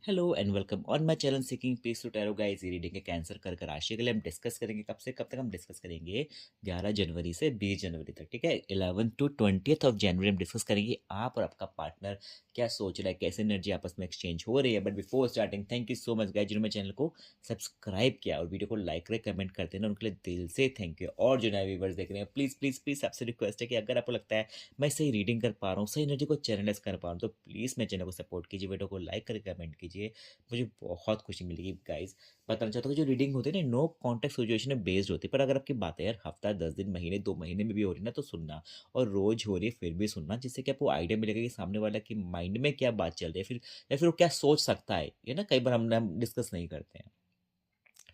Hello and welcome on my channel seeking peace to tarot guys. ये reading है cancer कर्क राशि के लिए। हम डिस्कस करेंगे कब से कब तक हम डिस्कस करेंगे 11 जनवरी से 20 जनवरी तक। ठीक है, 11 टू 20 ऑफ जनवरी हम डिस्कस करेंगे आप और आपका पार्टनर क्या सोच रहा है, कैसे एनर्जी आपस में एक्सचेंज हो रही है। But before starting thank you so much guys जिन्होंने चैनल को सब्सक्राइब किया और वीडियो को लाइक करें, कमेंट करते हैं ना, उनके लिए दिल से थैंक यू। और जो नए व्यूवर्स देख रहे हैं प्लीज़ प्लीज़ प्लीज़ आपसे रिक्वेस्ट है कि अगर आपको लगता है मैं सही रीडिंग कर पा रहा हूँ, सही एनर्जी को चैनलाइज कर पा रहा हूँ, तो प्लीज़ मेरे चैनल को सपोर्ट कीजिए, वीडियो को लाइक करें, कमेंट कीजिए। मुझे बहुत खुशी मिलेगी गाइस। बताना चाहता हूँ कि जो रीडिंग होती है ना, नो कॉन्टेक्ट सिचुएशन में बेस्ड होती है, पर अगर आपकी बातें यार हफ्ता 10 दिन महीने 2 महीने में भी हो रही है ना, तो सुनना। और रोज हो रही है फिर भी सुनना, जिससे कि आपको आइडिया मिलेगा कि सामने वाला की माइंड में क्या बात चल रही है, फिर या फिर वो क्या सोच सकता है। ये ना कई बार हम डिस्कस नहीं करते हैं।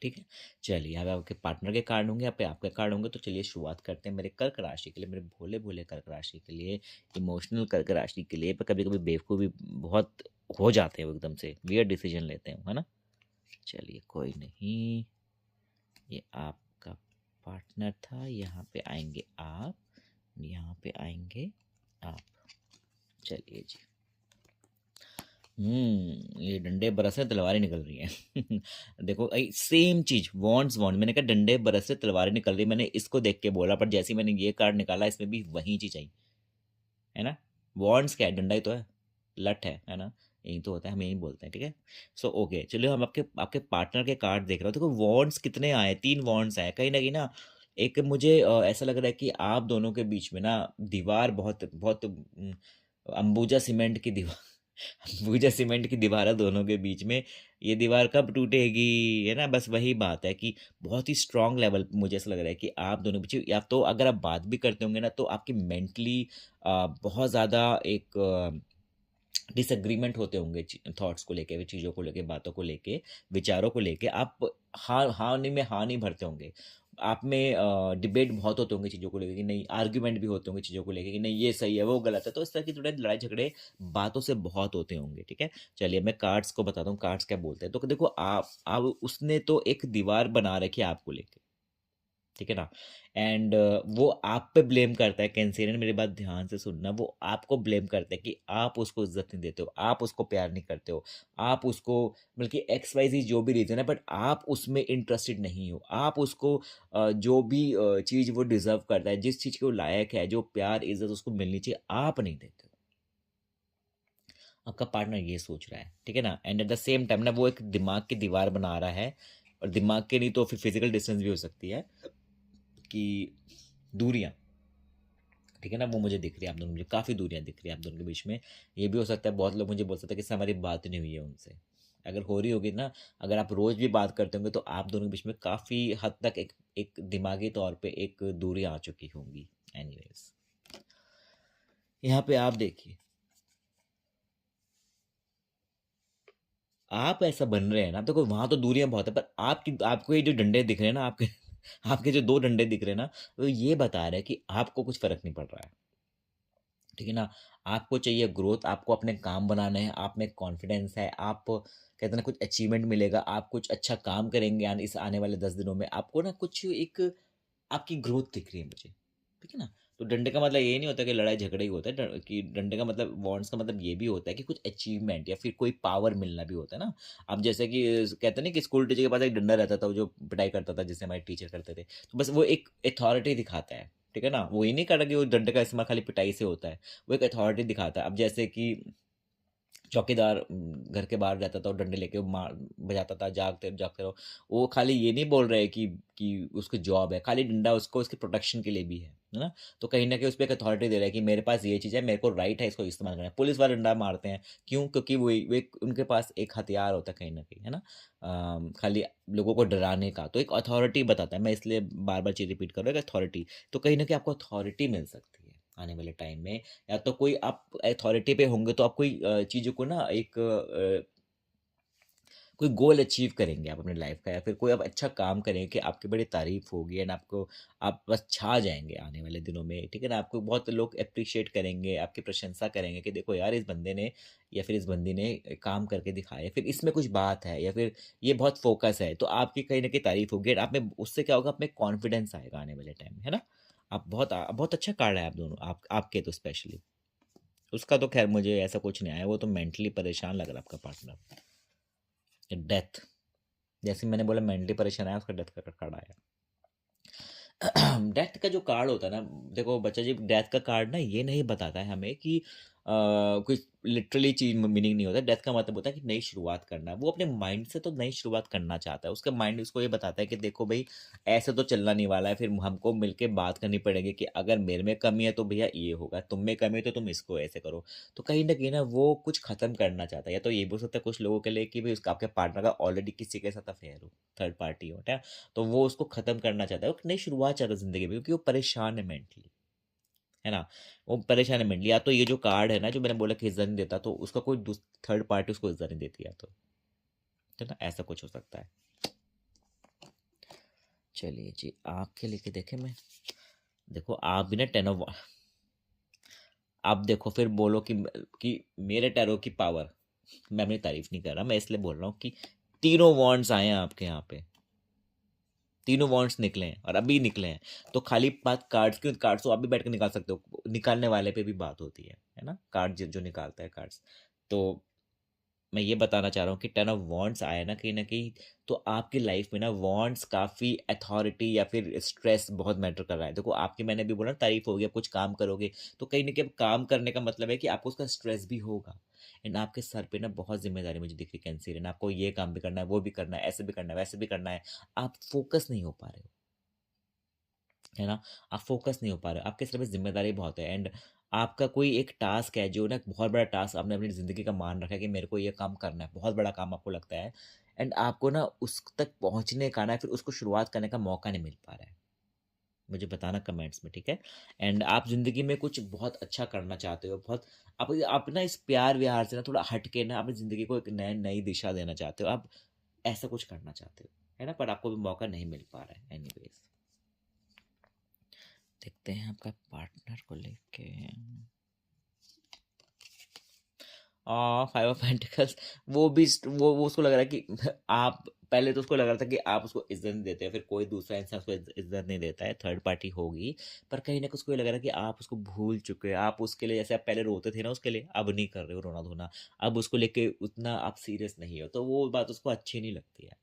ठीक है, चलिए यहाँ पे आपके पार्टनर के कार्ड होंगे, यहाँ पे आपके कार्ड होंगे। तो चलिए शुरुआत करते हैं मेरे कर्क राशि के लिए, मेरे भोले भोले कर्क राशि के लिए, इमोशनल कर्क राशि के लिए। पर कभी कभी बेवकूफ़ भी बहुत हो जाते हैं, वो एकदम से वियर्ड डिसीजन लेते हैं, है ना। चलिए कोई नहीं, ये आपका पार्टनर था। यहाँ पे आएंगे आप, यहाँ पे आएंगे आप। चलिए जी। ये डंडे बरस रहे तलवारें निकल रही हैं। देखो सेम चीज, वॉन्ड्स वॉन्ड, मैंने कहा डंडे बरस रहे तलवारें निकल रही, मैंने इसको देख के बोला, पर जैसे ही मैंने ये कार्ड निकाला इसमें भी वही चीज आई, है ना। वॉन्ड्स क्या है, डंडा ही तो है, लठ है ना। यही तो होता है, हम यही बोलते हैं। ठीक है, सो ओके चलिए हम आपके आपके पार्टनर के कार्ड देख रहे हो। देखो वॉन्ड्स कितने आए, 3 वॉन्ड्स आए। कहीं ना कहीं ना एक मुझे ऐसा लग रहा है कि आप दोनों के बीच में ना दीवार बहुत बहुत अंबुजा सीमेंट की दीवार अंबुजा सीमेंट की दीवार है दोनों के बीच में। ये दीवार कब टूटेगी, है ना। बस वही बात है कि बहुत ही स्ट्रांग लेवल पे मुझे ऐसा लग रहा है कि आप दोनों के बीच, या तो अगर आप बात भी करते होंगे ना, तो आपकी मेंटली बहुत ज़्यादा एक डिसएग्रीमेंट होते होंगे थॉट्स को लेके, चीज़ों को लेके, बातों को लेके, विचारों को लेके। आप हाँ हाँ नहीं में हाँ नहीं भरते होंगे। आप में डिबेट बहुत होते होंगे चीज़ों को लेके कि नहीं, आर्ग्यूमेंट भी होते होंगे चीज़ों को लेके कि नहीं ये सही है वो गलत है। तो इस तरह की थोड़े लड़ाई झगड़े बातों से बहुत होते होंगे। ठीक है, चलिए मैं कार्ड्स को बताता हूँ कार्ड्स क्या बोलते हैं। तो देखो आप उसने तो एक दीवार बना रखी है आपको लेके, ठीक है ना। एंड वो आप पे ब्लेम करता है, कैंसेरियन मेरी बात ध्यान से सुनना। वो आपको ब्लेम करता है कि आप उसको इज्जत नहीं देते हो, आप उसको प्यार नहीं करते हो, आप उसको, बल्कि एक्स वाई जी जो भी रीज़न है, बट आप उसमें इंटरेस्टेड नहीं हो। आप उसको जो भी चीज़ वो डिजर्व करता है, जिस चीज़ के वो लायक है, जो प्यार इज्जत उसको मिलनी चाहिए, आप नहीं देते हो। आपका पार्टनर ये सोच रहा है, ठीक है ना। And at the same time ना वो एक दिमाग की दीवार बना रहा है, और दिमाग के नहीं तो फिर फिजिकल डिस्टेंस भी हो सकती है कि दूरियां, ठीक है ना, वो मुझे दिख रही है। आप दोनों, मुझे काफ़ी दूरियां दिख रही है आप दोनों के बीच में। ये भी हो सकता है बहुत लोग मुझे बोल सकते हैं कि हमारी बात नहीं हुई है उनसे। अगर हो रही होगी ना, अगर आप रोज भी बात करते होंगे, तो आप दोनों के बीच में काफ़ी हद तक एक एक दिमागी तौर पे एक दूरी आ चुकी होंगी। एनीवेज, यहाँ पे आप देखिए, आप ऐसा बन रहे हैं ना, देखो वहां तो दूरियां बहुत है, पर आपकी आपको ये जो डंडे दिख रहे हैं ना आपके आपके जो 2 डंडे दिख रहे हैं ना, तो ये बता रहे हैं कि आपको कुछ फर्क नहीं पड़ रहा है। ठीक है ना, आपको चाहिए ग्रोथ, आपको अपने काम बनाने हैं, आप में कॉन्फिडेंस है, आप कहते हैं ना कुछ अचीवमेंट मिलेगा, आप कुछ अच्छा काम करेंगे इस आने वाले 10 दिनों में। आपको ना कुछ एक आपकी ग्रोथ दिख रही है मुझे, ठीक है ना। तो डंडे का मतलब ये नहीं होता कि लड़ाई झगड़े ही होता है, कि डंडे का मतलब, वॉन्ट्स का मतलब ये भी होता है कि कुछ अचीवमेंट या फिर कोई पावर मिलना भी होता है ना। अब जैसे कि कहते हैं ना कि स्कूल टीचर के पास एक डंडा रहता था, वो जो पिटाई करता था, जिससे हमारे टीचर करते थे, तो बस वो एक अथॉरिटी दिखाता है। ठीक है ना, वो ये नहीं कर रहा कि वो डंडे का इस्तेमाल खाली पिटाई से होता है, वो एक अथॉरिटी दिखाता है। अब जैसे कि चौकीदार घर के बाहर रहता था और डंडे लेके वो मार बजाता था, जागते जागते रहो। वो खाली ये नहीं बोल रहे कि उसकी जॉब है, खाली डंडा उसको उसकी प्रोटेक्शन के लिए भी है ना। तो कहीं ना कहीं उस पर एक अथॉरिटी दे रहा है कि मेरे पास ये चीज़ है, मेरे को राइट है इसको इस्तेमाल करना है। पुलिस वाले डंडा मारते हैं क्यों, क्योंकि उनके पास एक हथियार होता है कहीं ना कहीं, है ना। खाली लोगों को डराने का, तो एक अथॉरिटी बताता है। मैं इसलिए बार बार चीज़ रिपीट कर रहा हूँ, एक अथॉरिटी। तो कहीं ना कहीं आपको अथॉरिटी मिल सकती है आने वाले टाइम में, या तो कोई आप अथॉरिटी पे होंगे तो आप कोई चीज़ों को ना एक कोई गोल अचीव करेंगे आप अपने लाइफ का, या फिर कोई आप अच्छा काम करेंगे कि आपकी बड़ी तारीफ होगी, एंड आपको, आप बस छा जाएंगे आने वाले दिनों में। ठीक है ना, आपको बहुत लोग अप्रिशिएट करेंगे, आपकी प्रशंसा करेंगे कि देखो यार इस बंदे ने या फिर इस बंदी ने काम करके दिखाया, फिर इसमें कुछ बात है, या फिर ये बहुत फोकस है, तो आपकी कहीं ना कहीं तारीफ होगी। and आप में उससे क्या होगा, आप में कॉन्फिडेंस आएगा आने वाले टाइम में, है ना। आप बहुत बहुत अच्छा कार्ड है आप दोनों, आपके तो स्पेशली। उसका तो खैर मुझे ऐसा कुछ नहीं आया, वो तो मेंटली परेशान लग रहा है आपका पार्टनर। डेथ, जैसे मैंने बोला मेंटली परेशान है, उसका डेथ का कार्ड आया। डेथ का जो कार्ड होता है ना, देखो बच्चा जी, डेथ का कार्ड ना ये नहीं बताता है हमें कि कोई लिटरली चीज मीनिंग नहीं होता। डेथ का मतलब होता है कि नई शुरुआत करना। वो अपने माइंड से तो नई शुरुआत करना चाहता है, उसका माइंड उसको ये बताता है कि देखो भाई, ऐसे तो चलना नहीं वाला है, फिर हमको मिलके बात करनी पड़ेगी कि अगर मेरे में कमी है तो भैया ये होगा, तुम में कमी है तो तुम इसको ऐसे करो। तो कहीं ना कहीं ना वो कुछ खत्म करना चाहता है। या तो ये भी हो सकता है कुछ लोगों के लिए कि भाई उसका, आपके पार्टनर का ऑलरेडी किसी के साथ अफेयर हो, थर्ड पार्टी हो, तो वो उसको खत्म करना चाहता है, वो नई शुरुआत चाहता है जिंदगी में, क्योंकि वो परेशान है मेंटली, है ना। वो परेशान है मेंटली। या तो ये जो कार्ड है ना, जो मैंने बोला कि इज्जत नहीं देता, तो उसका कोई थर्ड पार्टी उसको इज्जत नहीं देती, या तो, है ना, ऐसा कुछ हो सकता है। चलिए जी, आपके लेके देखे मैं। देखो आप भी ना टेन ऑफ, आप देखो फिर बोलो कि मेरे टैरो की पावर, मैं अपनी तारीफ नहीं कर रहा, मैं इसलिए बोल रहा हूँ कि तीनों वॉन्ड्स आए हैं आपके यहाँ पे, तीनों वॉन्ट्स निकले हैं और अभी निकले हैं। तो खाली बात कार्ड्स की, कार्ड्स तो आप भी बैठ कर निकाल सकते हो, निकालने वाले पे भी बात होती है ना, कार्ड जो निकालता है कार्ड्स। तो मैं ये बताना चाह रहा हूँ कि टेन ऑफ वॉन्ट्स आए ना कहीं, तो आपकी लाइफ में ना वॉन्ट्स काफ़ी अथॉरिटी या फिर स्ट्रेस बहुत मैटर कर रहा है। देखो आपकी, मैंने भी बोला तारीफ होगी, आप कुछ काम करोगे तो कहीं ना कहीं काम करने का मतलब है कि आपको उसका स्ट्रेस भी होगा। एंड आपके सर पे ना बहुत जिम्मेदारी मुझे दिख रही कैंसर है, आपको ये काम भी करना है, वो भी करना है, ऐसे भी करना है, वैसे भी करना है। आप फोकस नहीं हो पा रहे हो, है ना। आप फोकस नहीं हो पा रहे हो, आपके सिर पे जिम्मेदारी बहुत है। एंड आपका कोई एक टास्क है जो ना बहुत बड़ा टास्क आपने अपनी ज़िंदगी का मान रखा है कि मेरे को ये काम करना है, बहुत बड़ा काम आपको लगता है। एंड आपको ना उस तक पहुंचने का ना, फिर उसको शुरुआत करने का मौका नहीं मिल पा रहा है। मुझे बताना कमेंट्स में, ठीक है। एंड आप ज़िंदगी में कुछ बहुत अच्छा करना चाहते हो, बहुत, आप ना इस प्यार व्यार से ना थोड़ा हट के ना अपनी ज़िंदगी को एक नई नई दिशा देना चाहते हो, आप ऐसा कुछ करना चाहते हो, है ना, पर आपको भी मौका नहीं मिल पा रहा है। एनीवेज, देखते हैं आपका पार्टनर को लेके। फाइव ऑफ पेंटिकल्स, वो उसको लग रहा है कि आप, पहले तो उसको लग रहा था कि आप उसको इज्जत नहीं देते हैं, फिर कोई दूसरा इंसान उसको इज्जत नहीं देता है, थर्ड पार्टी होगी। पर कहीं ना कहीं उसको ये लग रहा है कि आप उसको भूल चुके हैं, आप उसके लिए, जैसे आप पहले रोते थे ना उसके लिए, अब नहीं कर रहे हो रोना धोना, अब उसको लेके उतना आप सीरियस नहीं हो, तो वो बात उसको अच्छी नहीं लगती है।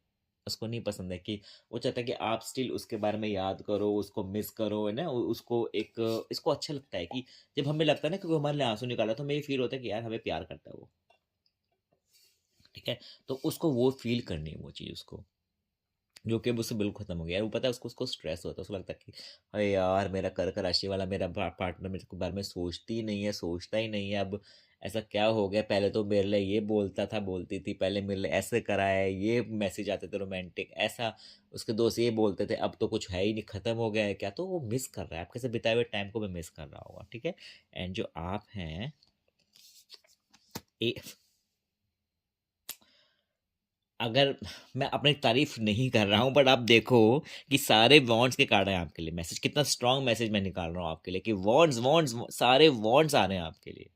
उसको नहीं पसंद है कि, वो चाहता है कि आप स्टिल उसके बारे में याद करो, उसको मिस करो, है ना, उसको एक, इसको अच्छा लगता है कि जब हमें लगता है ना कि वो हमारे लिए आंसू निकाला, तो हमें ये फील होता है कि यार हमें प्यार करता है वो, ठीक है। तो उसको वो फील करनी है वो चीज़ उसको, जो कि अब उससे बिल्कुल खत्म हो गया है। वो पता है उसको उसको स्ट्रेस होता है, उसको लगता है कि अरे यार, मेरा कर्क राशि वाला मेरा पार्टनर मेरे को बारे में सोचती ही नहीं है, सोचता ही नहीं है। अब ऐसा क्या हो गया, पहले तो मेरे लिए ये बोलता था, बोलती थी, पहले मेरे लिए ऐसे करा है, ये मैसेज आते थे रोमांटिक, ऐसा उसके दोस्त ये बोलते थे, अब तो कुछ है ही नहीं, खत्म हो गया है क्या। तो वो मिस कर रहा है आपके साथ बिताए हुए टाइम को, भी मिस कर रहा होगा, ठीक है। एंड जो आप हैं, अगर मैं अपनी तारीफ नहीं कर रहा हूं, बट आप देखो कि सारे वॉन्ट्स के कार्ड हैं आपके लिए, मैसेज कितना स्ट्रांग मैसेज मैं निकाल रहा हूं आपके लिए कि वॉन्ट्स वॉन्ट्स सारे वॉन्ट्स आ रहे हैं आपके लिए,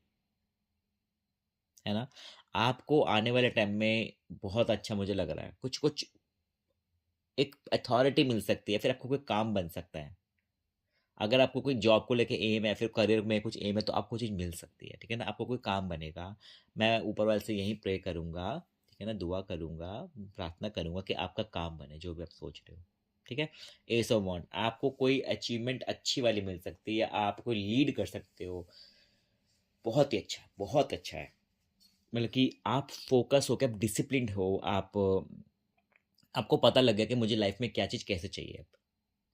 है ना। आपको आने वाले टाइम में बहुत अच्छा मुझे लग रहा है, कुछ कुछ एक अथॉरिटी मिल सकती है, फिर आपको कोई काम बन सकता है। अगर आपको कोई जॉब को लेके एम है, फिर करियर में कुछ एम है, तो आपको चीज़ मिल सकती है, ठीक है ना, आपको कोई काम बनेगा। मैं ऊपर वाले से यही प्रे करूंगा, ठीक है ना, दुआ करूंगा, प्रार्थना करूंगा कि आपका काम बने जो भी आप सोच रहे हो, ठीक है। एस ऑफ वांड, आपको कोई अचीवमेंट अच्छी वाली मिल सकती है, आप कोई लीड कर सकते हो, बहुत ही अच्छा, बहुत अच्छा है। मतलब कि आप फोकस हो के, आप डिसिप्लिन हो, आप, आपको पता लग गया कि मुझे लाइफ में क्या चीज़ कैसे चाहिए अब,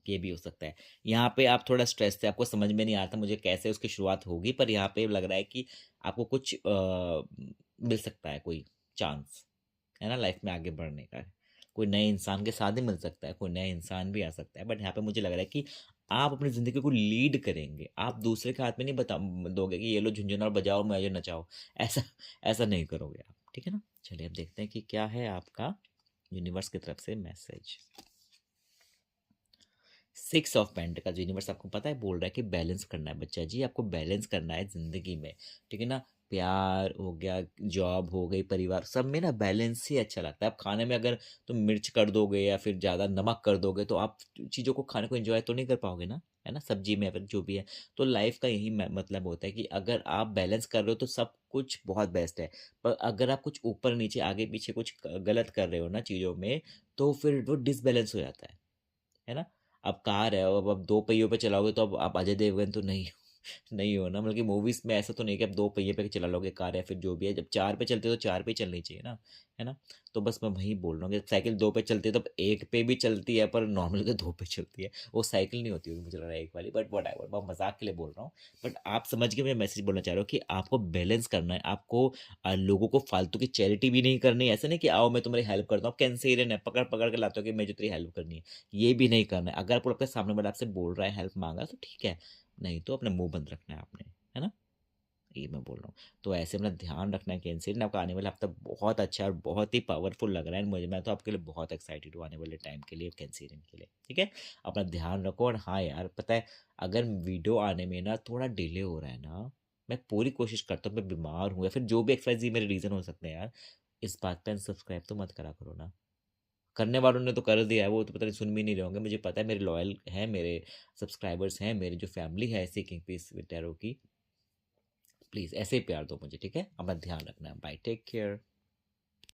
ये भी हो सकता है। यहाँ पे आप थोड़ा स्ट्रेस थे, आपको समझ में नहीं आता मुझे कैसे उसकी शुरुआत होगी, पर यहाँ पे लग रहा है कि आपको कुछ मिल सकता है, कोई चांस, है ना, लाइफ में आगे बढ़ने का। कोई नए इंसान के साथ ही मिल सकता है, कोई नया इंसान भी आ सकता है, बट यहाँ पे मुझे लग रहा है कि आप अपनी ज़िंदगी को लीड करेंगे, आप दूसरे के हाथ में नहीं बता दोगे कि ये लो झुंझुना और बजाओ, मुझे नचाओ, ऐसा ऐसा नहीं करोगे आप, ठीक है ना। चलिए अब देखते हैं कि क्या है आपका यूनिवर्स की तरफ से message. Six of pentacles, universe आपको पता है बोल रहा है कि बैलेंस करना है बच्चा जी, आपको बैलेंस करना है जिंदगी में, ठीक है ना। प्यार हो गया, जॉब हो गई, परिवार, सब में ना बैलेंस ही अच्छा लगता है। आप खाने में अगर तुम मिर्च कर दोगे या फिर ज़्यादा नमक कर दोगे तो आप चीज़ों को खाने को एंजॉय तो नहीं कर पाओगे ना, है ना, सब्जी में या फिर जो भी है। तो लाइफ का यही मतलब होता है कि अगर आप बैलेंस कर रहे हो तो सब कुछ बहुत बेस्ट है। पर अगर आप कुछ ऊपर नीचे आगे पीछे कुछ गलत कर रहे हो ना चीज़ों में, तो फिर वो डिसबैलेंस हो जाता है ना। अब कार है, अब आप दो पहियों पे चलाओगे तो अब आप अजय देवगन तो नहीं नहीं हो ना, मतलब कि मूवीज में ऐसा तो नहीं कि आप दो पहिए पे चला लोगे कार या फिर जो भी है। जब चार पे चलते हो तो चार पे ही चलनी चाहिए ना, है ना। तो बस मैं वही बोल रहा हूँ कि साइकिल दो पे चलती है तो अब एक पे भी चलती है, पर नॉर्मली तो दो पे चलती है। वो साइकिल नहीं होती होगी मुझे लग रहा है एक वाली, बट वट एवर, मैं मजाक के लिए बोल रहा हूँ। बट आप समझ के मैं मैसेज बोलना चाह रहा हूँ कि आपको बैलेंस करना है। आपको लोगों को फालतू की चैरिटी भी नहीं करनी है। ऐसा नहीं कि आओ मैं तुम्हारी हेल्प करता हूँ, कैंसेरियन है पकड़ पकड़ के लाते हो कि मैं जो तेरी हेल्प करनी है, ये भी नहीं करना है। अगर आपको लगता है सामने वाला आपसे बोल रहा है, हेल्प मांगा, तो ठीक है, नहीं तो अपना मुंह बंद रखना है आपने, है ना। ये मैं बोल रहा हूँ। तो ऐसे अपना ध्यान रखना है। कैंसिल आपका आने वाला हफ्ता बहुत अच्छा और बहुत ही पावरफुल लग रहा है मुझे। मैं तो आपके लिए बहुत एक्साइटेड हूँ आने वाले टाइम के लिए, कैंसिल के लिए, ठीक है। अपना ध्यान रखो। और हाँ यार, पता है, अगर वीडियो आने में ना थोड़ा डिले हो रहा है ना, मैं पूरी कोशिश करता हूँ, मैं बीमार हूँ या फिर जो भी एक्सरसाइज मेरे रीज़न हो सकते हैं यार, इस बात पर सब्सक्राइब तो मत करा करो ना। करने वालों ने तो कर दिया है, वो तो पता नहीं सुन भी नहीं रहे होंगे, मुझे पता है। मेरे लॉयल हैं, मेरे सब्सक्राइबर्स हैं, मेरी जो फैमिली है सीकिंग पीस विद टैरो की। प्लीज़ ऐसे ही प्यार दो मुझे, ठीक है। अपना ध्यान रखना। Bye, take care.